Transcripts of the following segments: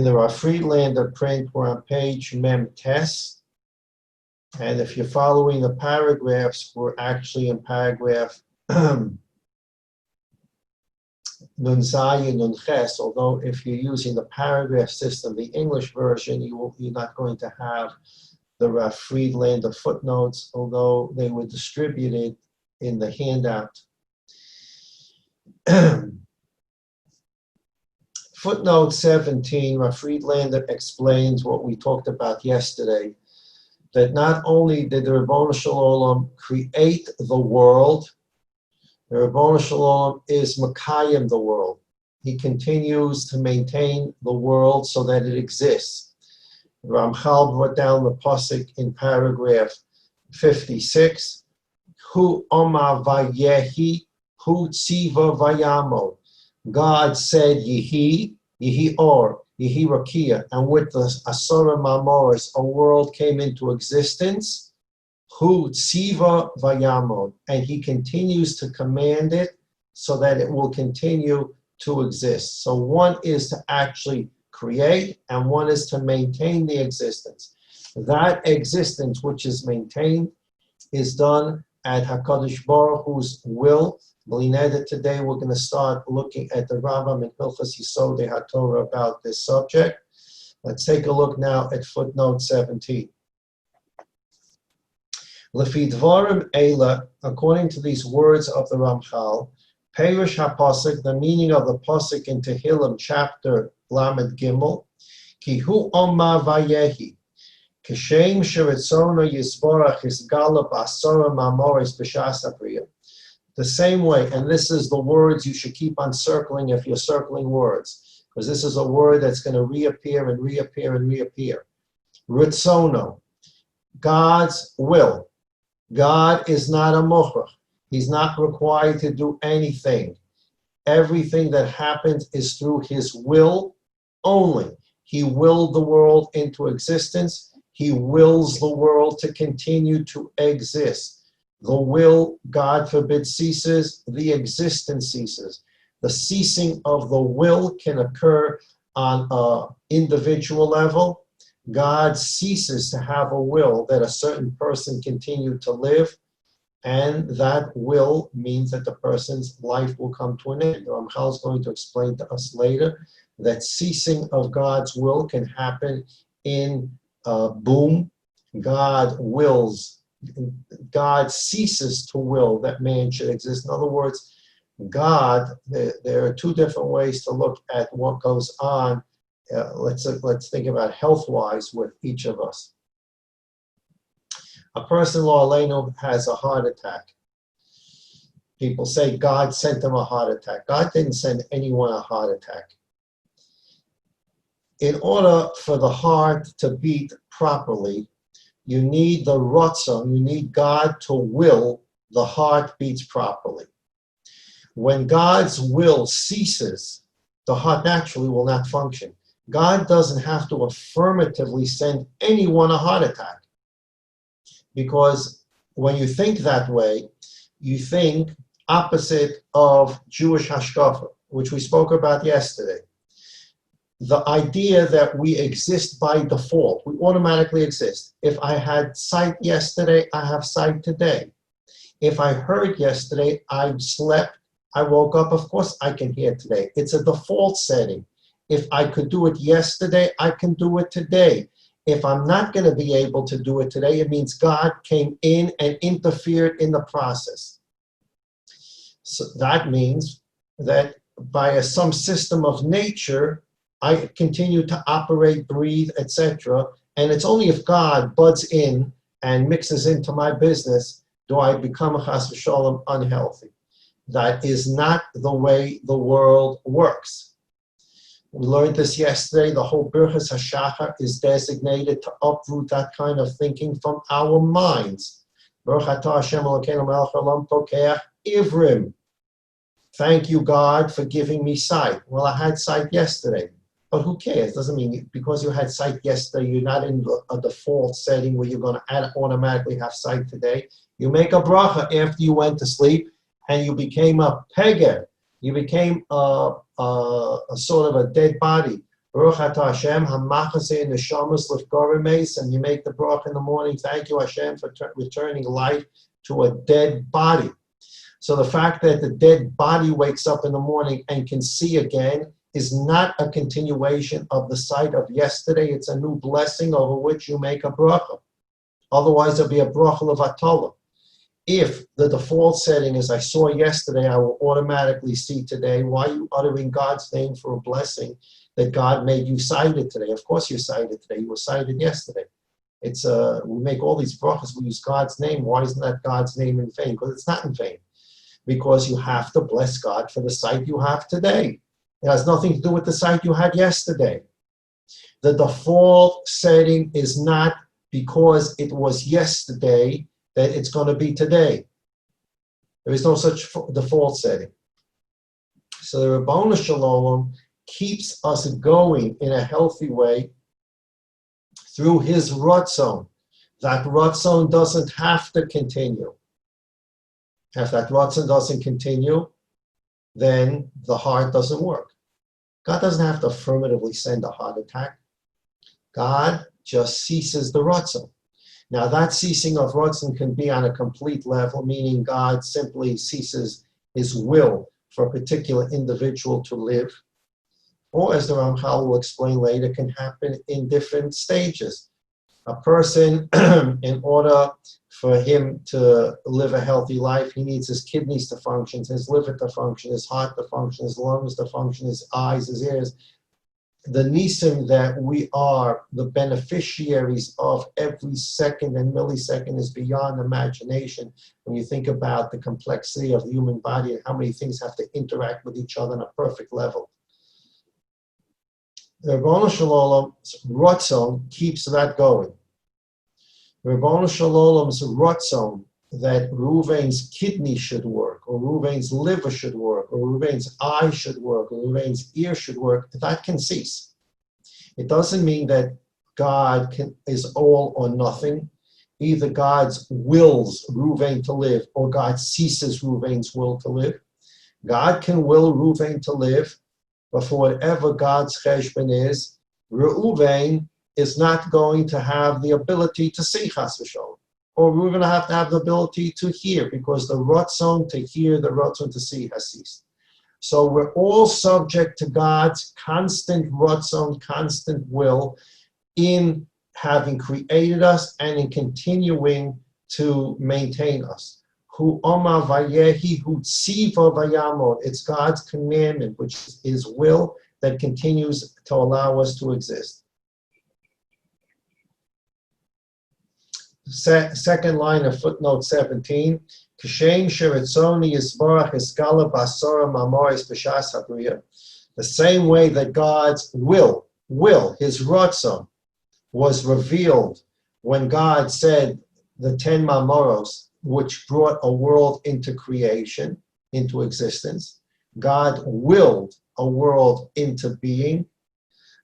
in the Friedlander print, we're on page Mem Tes. And if you're following the paragraphs, we're actually in paragraph Nun Zayin Nun Ches, although if you're using the paragraph system, the English version, you're not going to have the Friedlander footnotes, although they were distributed in the handout. Footnote 17, Friedlander explains what we talked about yesterday, that not only did the Ribono Shel Olam create the world, the Ribono Shel Olam is Makayim the world. He continues to maintain the world so that it exists. Ramchal brought down the pasuk in paragraph 56. Hu Oma Vayehi, Hu Tziva Vayamo. God said, Yehi, Yehi Or, Yehi Rakia, and with the Asura Mamoris, a world came into existence. Hu Tziva Vayamo, and he continues to command it so that it will continue to exist. So one is to actually create, and one is to maintain the existence. That existence which is maintained is done at HaKadosh Baruch Hu's will. Today we're going to start looking at the Rambam and Hilchos Yisodei HaTorah about this subject. Let's take a look now at footnote 17. Lefi Dvarim Eila, according to these words of the Ramchal, Perush HaPasuk, the meaning of the Pasuk in Tehillim chapter Lamed Gimel, Ki Hu Oma Vayehi, Kishem Sheritzona Yisborach Isgala B'Asora Mamoris B'Shas HaBriyah. The same way, and this is the words you should keep on circling if you're circling words, because this is a word that's going to reappear and reappear and reappear. Ritzono, God's will. God is not a mukhrach. He's not required to do anything. Everything that happens is through his will only. He willed the world into existence. He wills the world to continue to exist. The will, God forbid, ceases, the existence ceases. The ceasing of the will can occur on an individual level. God ceases to have a will that a certain person continue to live, and that will means that the person's life will come to an end. Ramchal is going to explain to us later that ceasing of God's will can happen in boom. God wills. God ceases to will that man should exist. In other words, God, there are two different ways to look at what goes on. Let's think about health-wise with each of us. A person, Lo Aleinu, has a heart attack. People say God sent him a heart attack. God didn't send anyone a heart attack. In order for the heart to beat properly, you need the ratzon, you need God to will the heart beats properly. When God's will ceases, the heart naturally will not function. God doesn't have to affirmatively send anyone a heart attack. Because when you think that way, you think opposite of Jewish hashkafa, which we spoke about yesterday. The idea that we exist by default, we automatically exist. If I had sight yesterday, I have sight today. If I heard yesterday, I slept, I woke up, of course I can hear today. It's a default setting. If I could do it yesterday, I can do it today. If I'm not going to be able to do it today, it means God came in and interfered in the process. So that means that by some system of nature, I continue to operate, breathe, etc. And it's only if God buds in and mixes into my business do I become chas v'sholem unhealthy. That is not the way the world works. We learned this yesterday. The whole Birchas HaShachar is designated to uproot that kind of thinking from our minds. Baruch atah Hashem Elokeinu melech haolam tokeach ivrim. Thank you, God, for giving me sight. Well, I had sight yesterday. But who cares? Doesn't mean because you had sight yesterday, you're not in a default setting where you're going to automatically have sight today. You make a bracha after you went to sleep, and you became a peger. You became a sort of a dead body. Baruch atah Hashem hamachaseh neshamas lifgorimes, and you make the bracha in the morning. Thank you, Hashem, for returning life to a dead body. So the fact that the dead body wakes up in the morning and can see again is not a continuation of the sight of yesterday. It's a new blessing over which you make a bracha. Otherwise, there'll be a bracha levatala. If the default setting is I saw yesterday, I will automatically see today. Why are you uttering God's name for a blessing that God made you sighted today? Of course you're sighted today. You were sighted yesterday. It's we make all these brachas. We use God's name. Why isn't that God's name in vain? Because it's not in vain. Because you have to bless God for the sight you have today. It has nothing to do with the sight you had yesterday. The default setting is not because it was yesterday that it's going to be today. There is no such default setting. So the Ribono Shel Olam keeps us going in a healthy way through his Ratzon. That Ratzon doesn't have to continue. If that Ratzon doesn't continue, then the heart doesn't work. God doesn't have to affirmatively send a heart attack. God just ceases the Ratzon. Now that ceasing of Ratzon can be on a complete level, meaning God simply ceases his will for a particular individual to live. Or as the Ramchal will explain later, can happen in different stages. A person, in order for him to live a healthy life, he needs his kidneys to function, his liver to function, his heart to function, his lungs to function, his eyes, his ears. The nisim that we are the beneficiaries of every second and millisecond is beyond imagination when you think about the complexity of the human body and how many things have to interact with each other on a perfect level. The Ribono Shel Olam's Ratzon keeps that going. The Ribono Shel Olam's Ratzon that Reuven's kidney should work, or Reuven's liver should work, or Reuven's eye should work, or Reuven's ear should work, that can cease. It doesn't mean that God is all or nothing. Either God's wills Reuven to live, or God ceases Reuven's will to live. God can will Reuven to live, but for whatever God's cheshbon is, Reuven is not going to have the ability to see chas v'sholom. Or we're going to have the ability to hear, because the Ratzon to hear, the Ratzon to see has ceased. So we're all subject to God's constant Ratzon, constant will in having created us and in continuing to maintain us. Hu Oma Vayehi Hu Tziva Vayamod. It's God's commandment, which is his will, that continues to allow us to exist. Second line of footnote 17, Kashem Sheritzoni Yisbarach Iskala Basara Mamoris B'Shas Habriya. The same way that God's will, his Ratzon, was revealed when God said the 10 Mamoros, which brought a world into creation, into existence. God willed a world into being.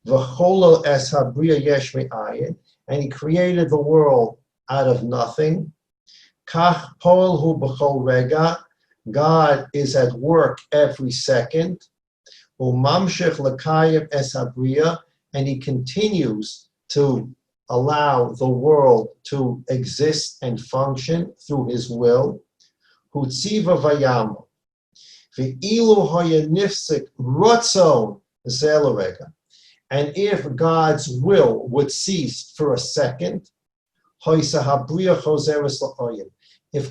V'cholo es habriya yesh me'ayin, and he created the world out of nothing. Kach pol hu b'chol rega. God is at work every second. Umamshich l'kayim es habriya, and he continues to allow the world to exist and function through his will. Hu tziva vayamo. Ve'ilu hoya nifsik ratzon zel rega. And if God's will would cease for a second, if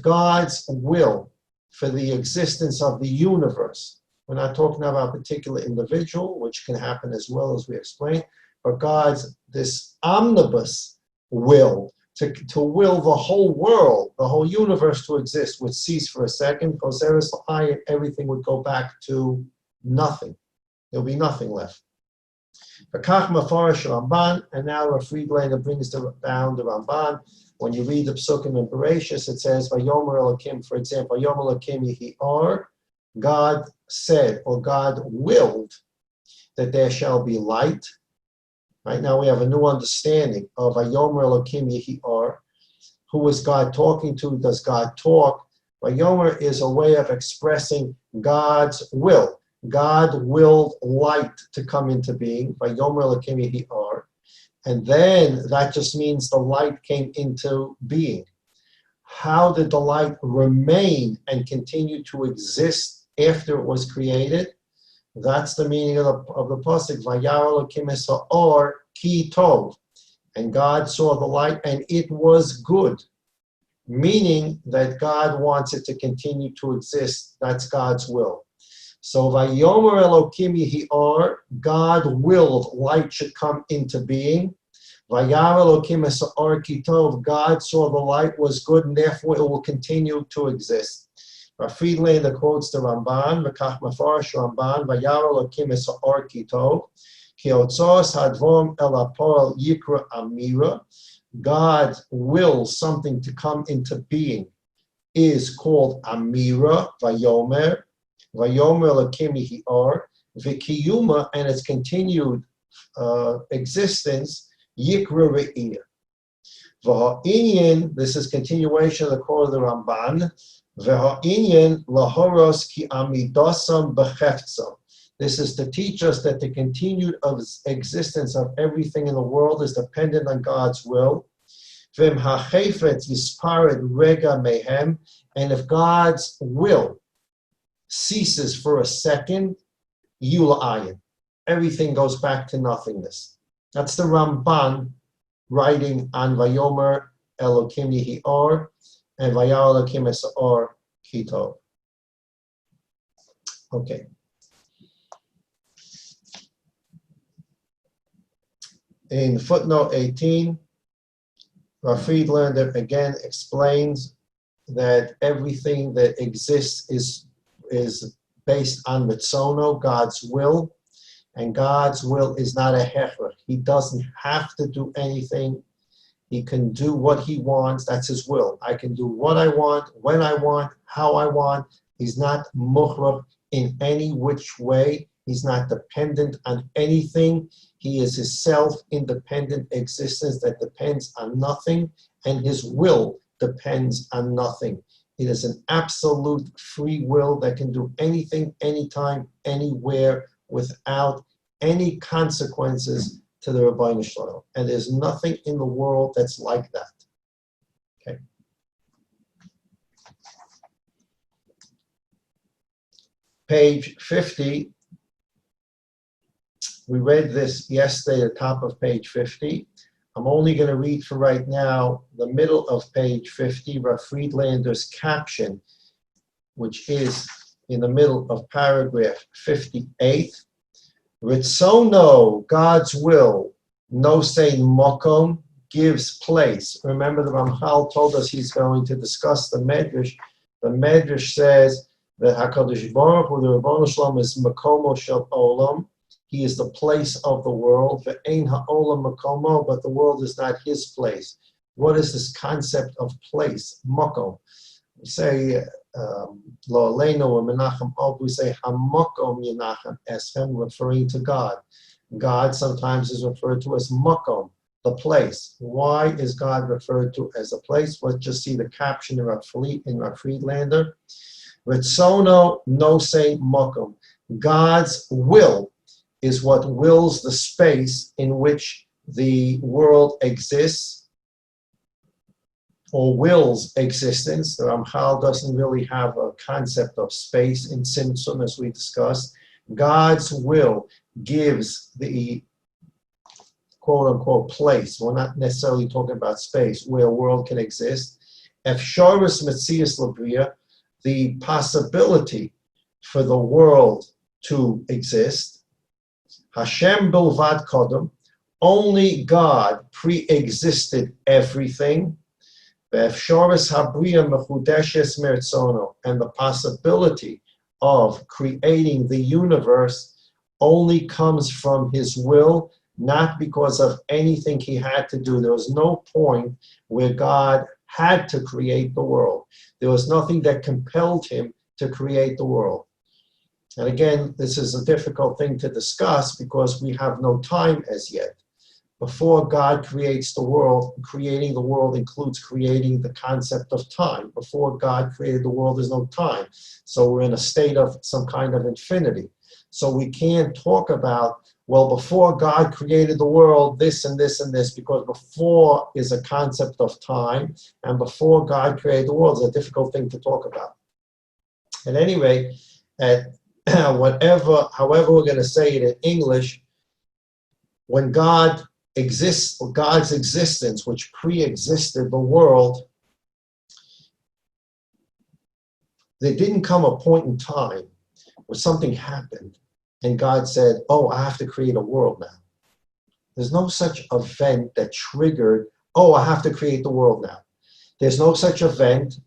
God's will for the existence of the universe, we're not talking about a particular individual, which can happen as well as we explained, but God's this omnibus will to will the whole world, the whole universe to exist would cease for a second, everything would go back to nothing. There'll be nothing left. And now Rav Friedlander brings down the Ramban. When you read the Psukim in Bereshis, it says, Vayomer Elokim, for example, Vayomer Elokim Yehi Or, God said, or God willed, that there shall be light. Right now we have a new understanding of Vayomer Elokim Yehi Or. Who is God talking to? Does God talk? Vayomer is a way of expressing God's will. God willed light to come into being. Vayomer Elokim yehi or. And then that just means the light came into being. How did the light remain and continue to exist after it was created? That's the meaning of the pasuk. Vayar Elokim es ha'or ki tov. And God saw the light, and it was good. Meaning that God wants it to continue to exist. That's God's will. So Vayomer Elokim yehi or, God willed light should come into being. Vayar Elokim es ha'or ki tov, God saw the light was good, and therefore it will continue to exist. Friedlander quotes the Ramban, V'kach mafarash Ramban, Vayar Elokim es ha'or ki tov, ki otzos hadvom el hapol yikra amira. God wills something to come into being is called amira, Vayomer, Vayomer Elokim yehi or, V'kiyuma, and its continued existence, Yikra Re'iyah. V'ha'inyan, this is continuation of the quote of the Ramban, V'ha'inyan lahoros ki amidosam b'cheftzam. This is to teach us that the continued existence of everything in the world is dependent on God's will. V'im ha'chefetz yispared rega mehem, and if God's will ceases for a second, yula ayin. Everything goes back to nothingness. That's the Ramban writing on Vayomer Elokim yehi or and Vayar Elokim es ha'or ki tov. Okay. In footnote 18, Rav Friedlander again explains that everything that exists is based on Mitzono, God's will. And God's will is not a hefer. He doesn't have to do anything. He can do what he wants. That's his will. I can do what I want, when I want, how I want. He's not mukhrach in any which way. He's not dependent on anything. He is his self-independent existence that depends on nothing, and his will depends on nothing. It is an absolute free will that can do anything, anytime, anywhere, without any consequences to the Rabbeinu Shalom. And there's nothing in the world that's like that. Okay. Page 50. We read this yesterday at the top of page 50. I'm only going to read for right now the middle of page 50, Rav Friedlander's caption, which is in the middle of paragraph 58. Ritzono, God's will, no say mokom, gives place. Remember the Ramchal told us he's going to discuss the Medrash. The Medrash says that HaKadosh Baruch Hu, the Rebbeinu Shalom, is makomo shel olam. He is the place of the world. Ve'ein ha'olam makomo, but the world is not his place. What is this concept of place? Makom. We say, Lo Aleinu or Menachem Ob, we say Hamakom Yenachem Eschem, referring to God. God sometimes is referred to as Makom, the place. Why is God referred to as a place? Let's just see the caption in Rav Friedlander. Ritzono no say Makom. God's will is what wills the space in which the world exists, or wills existence. The Ramchal doesn't really have a concept of space in Tzimtzum, as we discussed. God's will gives the quote-unquote place. We're not necessarily talking about space, where a world can exist. Efsharis Metzias Labria, the possibility for the world to exist. Hashem Bilvad Kodem, only God pre-existed everything. And the possibility of creating the universe only comes from his will, not because of anything he had to do. There was no point where God had to create the world. There was nothing that compelled him to create the world. And again, this is a difficult thing to discuss because we have no time as yet. Before God creates the world, creating the world includes creating the concept of time. Before God created the world, there's no time. So we're in a state of some kind of infinity. So we can't talk about, well, before God created the world, this and this and this, because before is a concept of time, and before God created the world is a difficult thing to talk about. At any rate, however we're going to say it in English, when God exists, God's existence, which pre-existed the world, there didn't come a point in time where something happened and God said, oh, I have to create a world now. There's no such event that triggered, oh, I have to create the world now. There's no such event,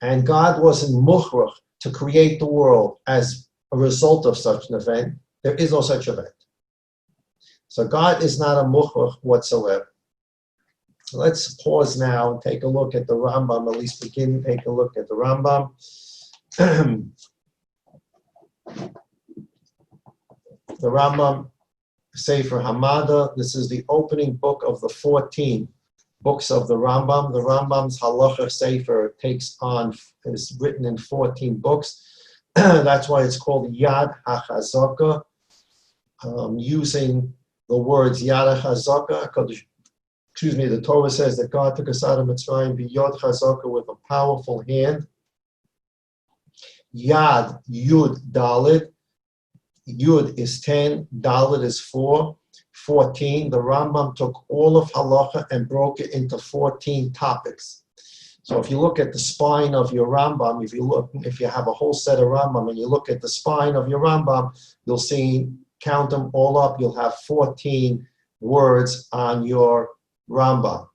and God wasn't mukhrach to create the world as a result of such an event. There is no such event. So God is not a mukhrach whatsoever. Let's pause now and take a look at the Rambam, at least begin to take a look at the Rambam. The Rambam, Sefer Hamada, this is the opening book of the 14 books of the Rambam. The Rambam's Halacha Sefer is written in 14 books. That's why it's called Yad HaChazaka, using the words Yad HaChazaka. The Torah says that God took us out of Mitzrayim, Yod Chazaka, with a powerful hand. Yad, Yud, Dalid. Yud is 10, Dalet is 4, 14. The Rambam took all of halacha and broke it into 14 topics. So if you look at the spine of your Rambam, if you have a whole set of Rambam and you look at the spine of your Rambam, you'll see, count them all up, you'll have 14 words on your Rambam.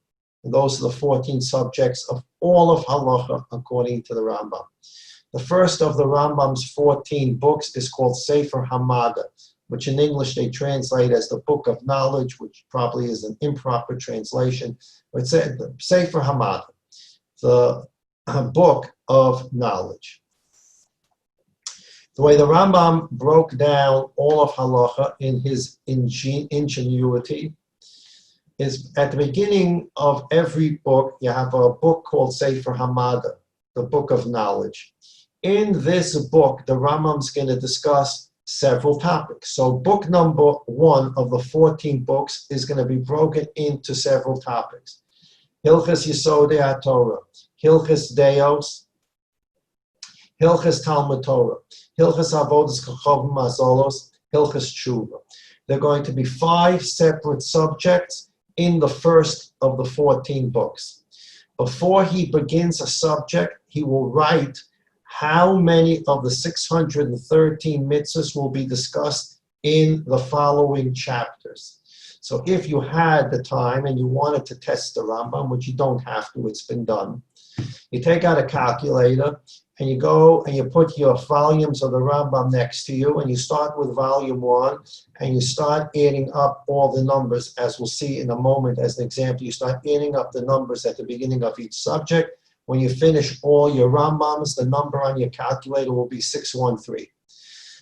And those are the 14 subjects of all of halacha according to the Rambam. The first of the Rambam's 14 books is called Sefer Hamada, which in English they translate as the Book of Knowledge, which probably is an improper translation. But it's Sefer Hamada, the Book of Knowledge. The way the Rambam broke down all of halacha in his ingenuity is at the beginning of every book, you have a book called Sefer Hamada, the Book of Knowledge. In this book, the Rambam's going to discuss several topics. So book number 1 of the 14 books is going to be broken into several topics. Hilchas Yesodei HaTorah, Hilchas Deos, Hilchas Talmud Torah, Hilchas Avodas Kachavim Mazolos, Hilchas Tshuva. There are going to be 5 separate subjects in the first of the 14 books. Before he begins a subject, he will write how many of the 613 mitzvahs will be discussed in the following chapters. So if you had the time and you wanted to test the Rambam, which you don't have to, it's been done, you take out a calculator and you go and you put your volumes of the Rambam next to you, and you start with volume 1 and you start adding up all the numbers, as we'll see in a moment as an example. You start adding up the numbers at the beginning of each subject. When you finish all your Rambams, the number on your calculator will be 613.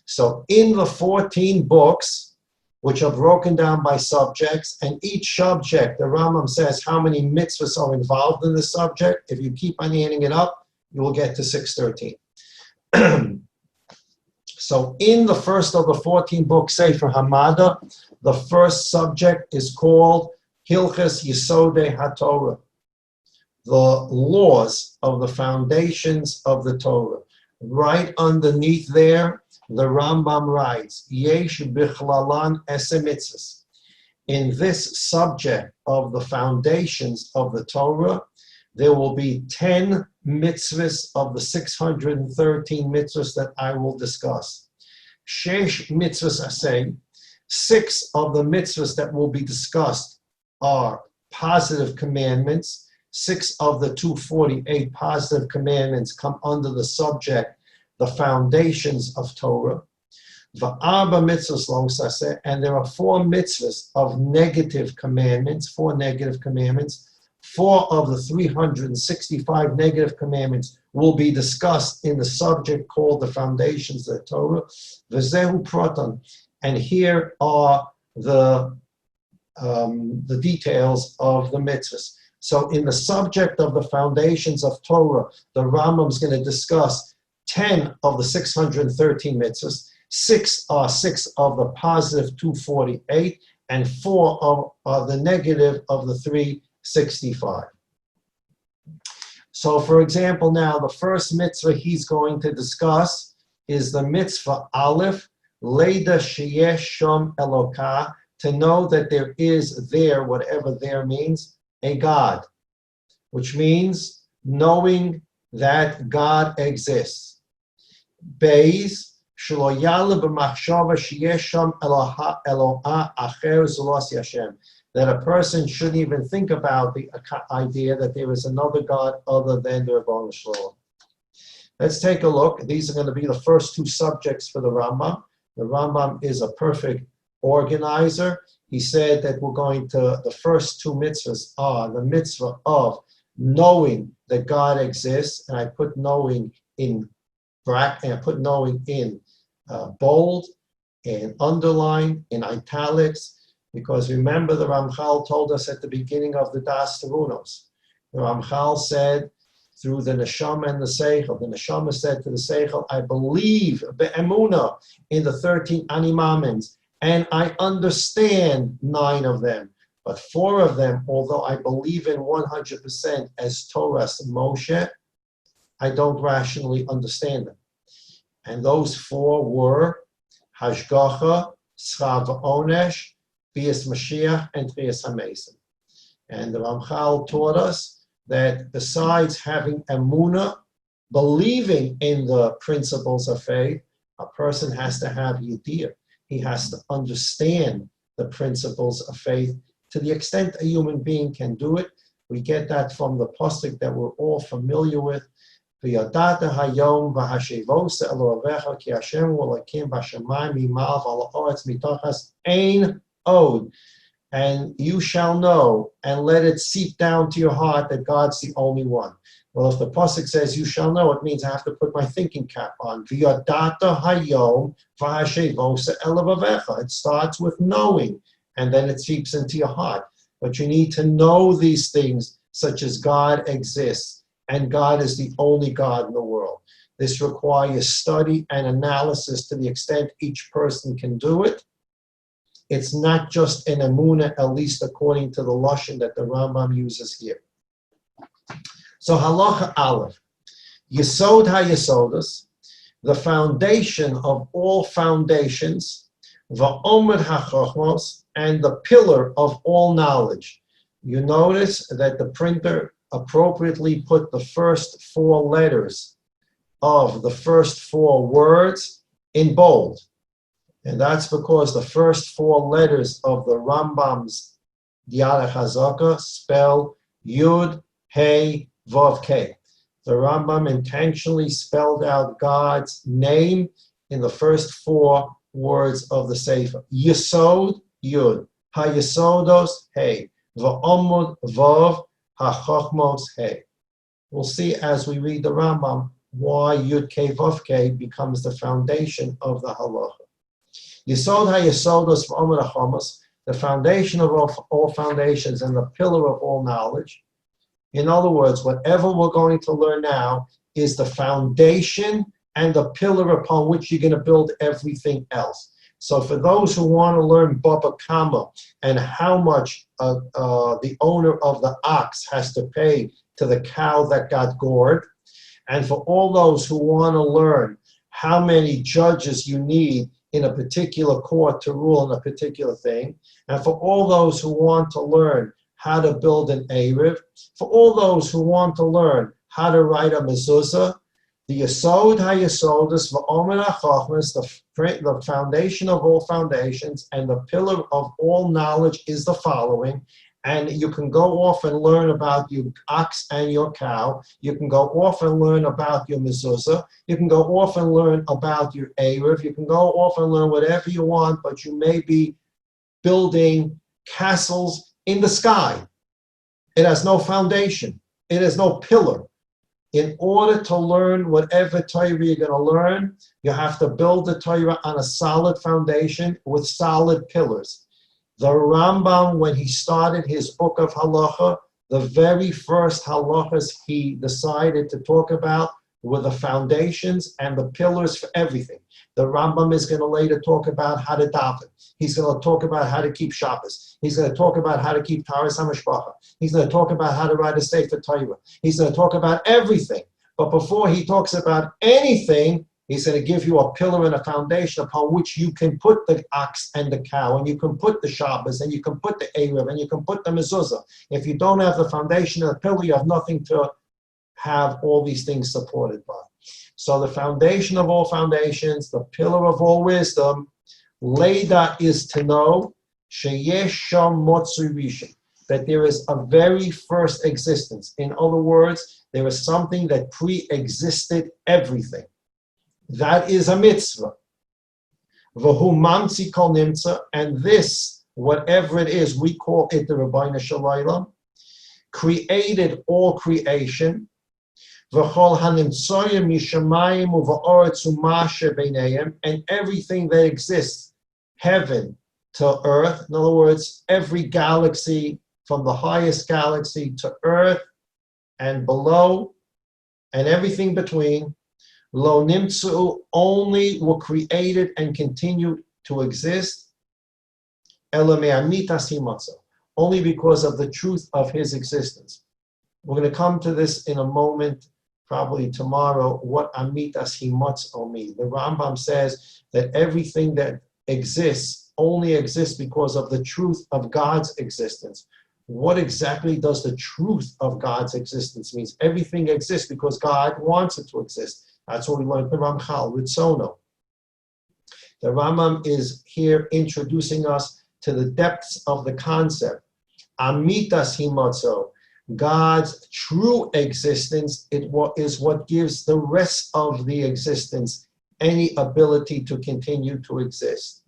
So in the 14 books, which are broken down by subjects, and each subject, the Rambam says how many mitzvahs are involved in the subject. If you keep on adding it up, you will get to 613. So in the first of the 14 books, Sefer Hamada, the first subject is called Hilchas Yesodei HaTorah, the laws of the foundations of the Torah. Right underneath there, the Rambam writes, Yesh bichlalan ese mitzvahs. In this subject of the foundations of the Torah, there will be 10 mitzvahs of the 613 mitzvahs that I will discuss. Shesh mitzvahs asay, 6 of the mitzvahs that will be discussed are positive commandments. 6 of the 248 positive commandments come under the subject, the foundations of Torah. V'arba mitzvahs lo saseh, and there are 4 mitzvahs of negative commandments, 4 negative commandments. 4 of the 365 negative commandments will be discussed in the subject called the foundations of the Torah. V'zehu proton, and here are the the details of the mitzvahs. So in the subject of the foundations of Torah, the Rambam is going to discuss 10 of the 613 mitzvahs, 6 are 6 of the positive 248, and 4 of the negative of the 365. So for example, now the first mitzvah he's going to discuss is the mitzvah Aleph, Leda Sheyesh Shom Elokah, to know that there is there, whatever there means, a God, which means knowing that God exists. Beis, Shelo Ya'aleh b'machshava sheyesh sham Eloah acher zelos Hashem, that a person shouldn't even think about the idea that there is another God other than the Rebbeinu Shalom. Let's take a look. These are going to be the first 2 subjects for the Rambam. The Rambam is a perfect organizer. He said that we're going to, the first 2 mitzvahs are the mitzvah of knowing that God exists, and I put knowing in bracket, and I put knowing in bold, and underline, in italics, because remember the Ramchal told us at the beginning of the Daas Tevunos. The Ramchal said, through the Neshama and the Seichel, the Neshama said to the Seichel, I believe be'emunah in the 13 animamins, and I understand 9 of them. But 4 of them, although I believe in 100% as Torah's Moshe, I don't rationally understand them. And those 4 were Hashgacha, Schar V'Onesh, Bias Mashiach, and Trias HaMesim. And the Ramchal taught us that besides having emunah, believing in the principles of faith, a person has to have yediyah. He has to understand the principles of faith to the extent a human being can do it. We get that from the pasuk that we're all familiar with. V'yadata hayom v'hashevosa Elohecha ki Hashem Elokim b'shamayim mimav al ha'aretz mitachas ein od. And you shall know, and let it seep down to your heart that God's the only one. Well, if the pasuk says you shall know, it means I have to put my thinking cap on. V'yadata hayom v'hashevosa Elohecha. It starts with knowing, and then it seeps into your heart. But you need to know these things, such as God exists, and God is the only God in the world. This requires study and analysis to the extent each person can do it. It's not just an emunah, at least according to the lashon that the Rambam uses here. So halacha aleph, yesod hayesodos, the foundation of all foundations, va'omed hachachmos, and the pillar of all knowledge. You notice that the printer appropriately put the first 4 letters of the first 4 words in bold. And that's because the first 4 letters of the Rambam's Yad HaChazaka spell Yud, Hey, Vav, K. The Rambam intentionally spelled out God's name in the first 4 words of the Sefer. Yesod, Yud, HaYesodos, Hey, Va'omud, Vav, HaChachmos, Hey. We'll see as we read the Rambam why Yud, K, Vav, K becomes the foundation of the halacha. Yesod HaYesodos V'Omer HaChamos, the foundation of all foundations and the pillar of all knowledge. In other words, whatever we're going to learn now is the foundation and the pillar upon which you're going to build everything else. So for those who want to learn Baba Kama and how much the owner of the ox has to pay to the cow that got gored, and for all those who want to learn how many judges you need in a particular court to rule on a particular thing, and for all those who want to learn how to build an Erev, for all those who want to learn how to write a mezuzah, the Yesod HaYesodos V'Omer HaChachmas, the foundation of all foundations and the pillar of all knowledge is the following. And you can go off and learn about your ox and your cow. You can go off and learn about your mezuzah. You can go off and learn about your Erev. You can go off and learn whatever you want, but you may be building castles in the sky. It has no foundation. It has no pillar. In order to learn whatever Torah you're going to learn, you have to build the Torah on a solid foundation with solid pillars. The Rambam, when he started his book of halacha, the very first halachas he decided to talk about were the foundations and the pillars for everything. The Rambam is going to later talk about how to daven. He's going to talk about how to keep Shabbos. He's going to talk about how to keep Taras HaMishpacha. He's going to talk about how to write a Sefer Torah. He's going to talk about everything. But before he talks about anything, he's going to give you a pillar and a foundation upon which you can put the ox and the cow, and you can put the Shabbos, and you can put the Erev, and you can put the mezuzah. If you don't have the foundation and the pillar, you have nothing to have all these things supported by. So the foundation of all foundations, the pillar of all wisdom, Leda, is to know sheyesh sham motzui rishon, that there is a very first existence. In other words, there is something that pre-existed everything. That is a mitzvah. V'hu mamtzi kol nimtza, and this, whatever it is, we call it the Rabbeinu Shalom, created all creation. V'chol hanimtzoyim mishamayim uva'oretz u'mashe beinayim, and everything that exists, heaven to earth, in other words, every galaxy from the highest galaxy to earth and below, and everything between, lo nimtzu, only were created and continue to exist, ela me'amitas himatzo, only because of the truth of his existence. We're going to come to this in a moment, probably tomorrow, what amitas himatzo mean. The Rambam says that everything that exists only exists because of the truth of God's existence. What exactly does the truth of God's existence mean? Everything exists because God wants it to exist. That's what we learned in Ramchal, Ritzono. The Rambam is here introducing us to the depths of the concept. Amitas himatzo, God's true existence, is what gives the rest of the existence any ability to continue to exist.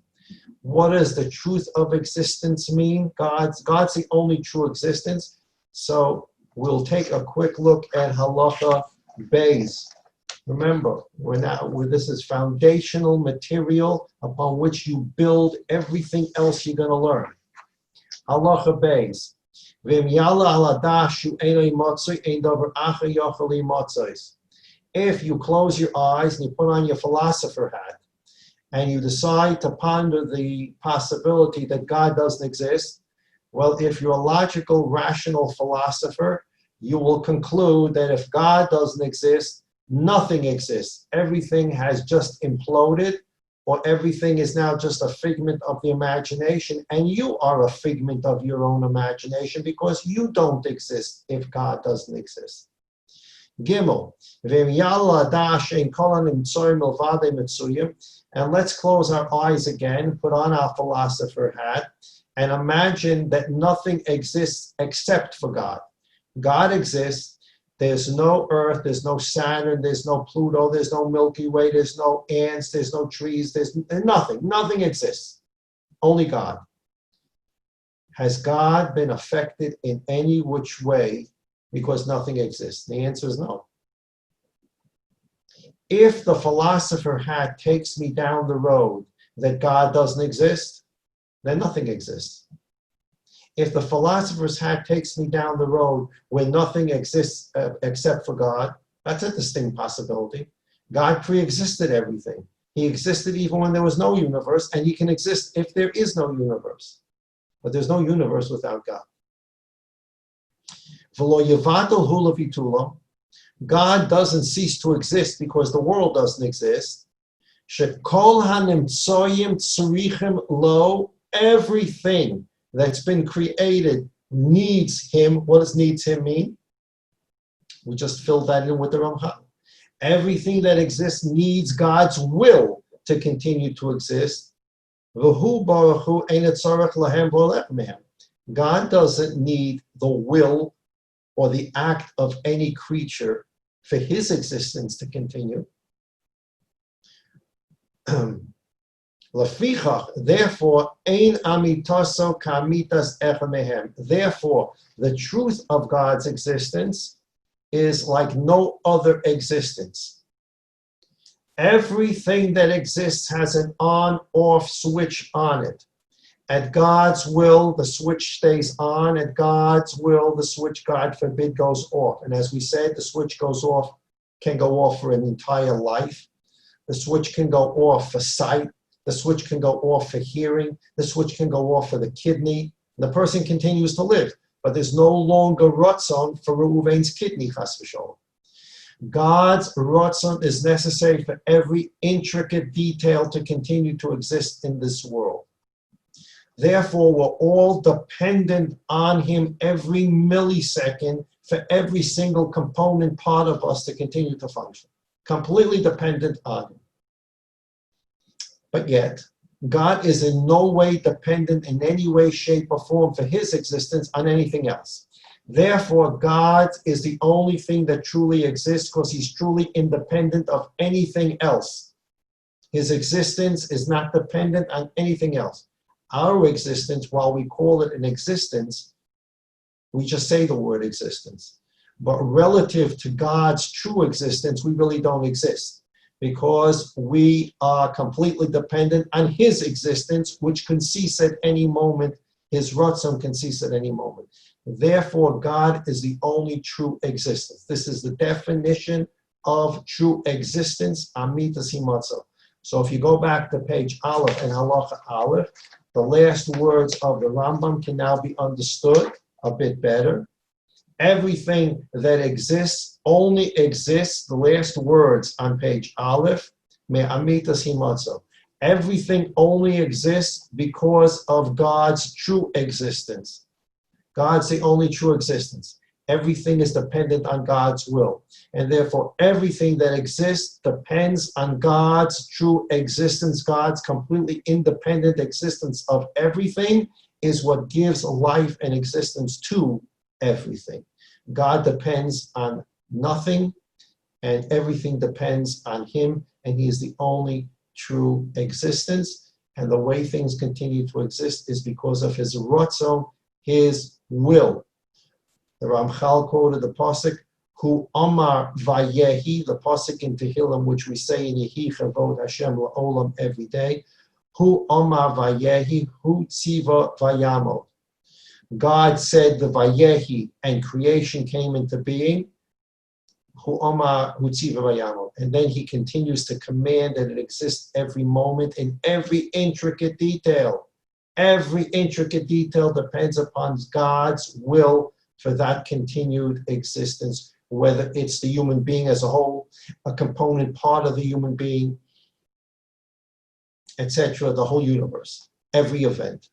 What does the truth of existence mean? God's the only true existence. So we'll take a quick look at Halacha Beis. Remember, this is foundational material upon which you build everything else you're going to learn. Halacha Beis. If you close your eyes and you put on your philosopher hat and you decide to ponder the possibility that God doesn't exist, well, if you're a logical, rational philosopher, you will conclude that if God doesn't exist, nothing exists. Everything has just imploded, or everything is now just a figment of the imagination, and you are a figment of your own imagination because you don't exist if God doesn't exist. Gimel, and let's close our eyes again, put on our philosopher hat, and imagine that nothing exists except for God. God exists. There's no Earth, there's no Saturn, there's no Pluto, there's no Milky Way, there's no ants, there's no trees, there's nothing. Nothing exists. Only God. Has God been affected in any which way because nothing exists? The answer is no. If the philosopher hat takes me down the road that God doesn't exist, then nothing exists. If the philosopher's hat takes me down the road where nothing exists except for God, that's a distinct possibility. God pre-existed everything. He existed even when there was no universe, and he can exist if there is no universe. But there's no universe without God. God doesn't cease to exist because the world doesn't exist. Everything that's been created needs him. What does needs him mean? We just filled that in with the Ramchal. Everything that exists needs God's will to continue to exist. God doesn't need the will or the act of any creature for his existence to continue. Therefore, therefore, the truth of God's existence is like no other existence. Everything that exists has an on-off switch on it. At God's will, the switch stays on. At God's will, the switch, God forbid, goes off. And as we said, the switch can go off for an entire life. The switch can go off for sight. The switch can go off for hearing. The switch can go off for the kidney. The person continues to live, but there's no longer Ratzon for Reuven's kidney, chas v'sholom. God's Ratzon is necessary for every intricate detail to continue to exist in this world. Therefore, we're all dependent on him every millisecond for every single component part of us to continue to function. Completely dependent on him. But yet, God is in no way dependent in any way, shape, or form for his existence on anything else. Therefore, God is the only thing that truly exists because he's truly independent of anything else. His existence is not dependent on anything else. Our existence, while we call it an existence, we just say the word existence. But relative to God's true existence, we really don't exist because we are completely dependent on his existence, which can cease at any moment. His Ratzon can cease at any moment. Therefore, God is the only true existence. This is the definition of true existence, Amitas Himatzo. So if you go back to page Aleph and Halacha Aleph, the last words of the Rambam can now be understood a bit better. Everything that exists only exists, the last words on page Aleph, Me'amitas Himatzo. Everything only exists because of God's true existence. God's the only true existence. Everything is dependent on God's will. And therefore, everything that exists depends on God's true existence. God's completely independent existence of everything is what gives life and existence to everything. God depends on nothing, and everything depends on him, and he is the only true existence. And the way things continue to exist is because of his Ratzon, his will. The Ramchal quoted the pasuk, "Hu Amar Vayehi," the pasuk in Tehillim, which we say in Yehi Chavod Hashem La'olam every day. Hu Amar Vayehi, Hu Tziva Vayamot. God said the Vayehi, and creation came into being. Hu Amar Hu Tziva Vayamot. And then he continues to command that it exists every moment in every intricate detail. Every intricate detail depends upon God's will for that continued existence, whether it's the human being as a whole, a component part of the human being, etc., the whole universe, every event.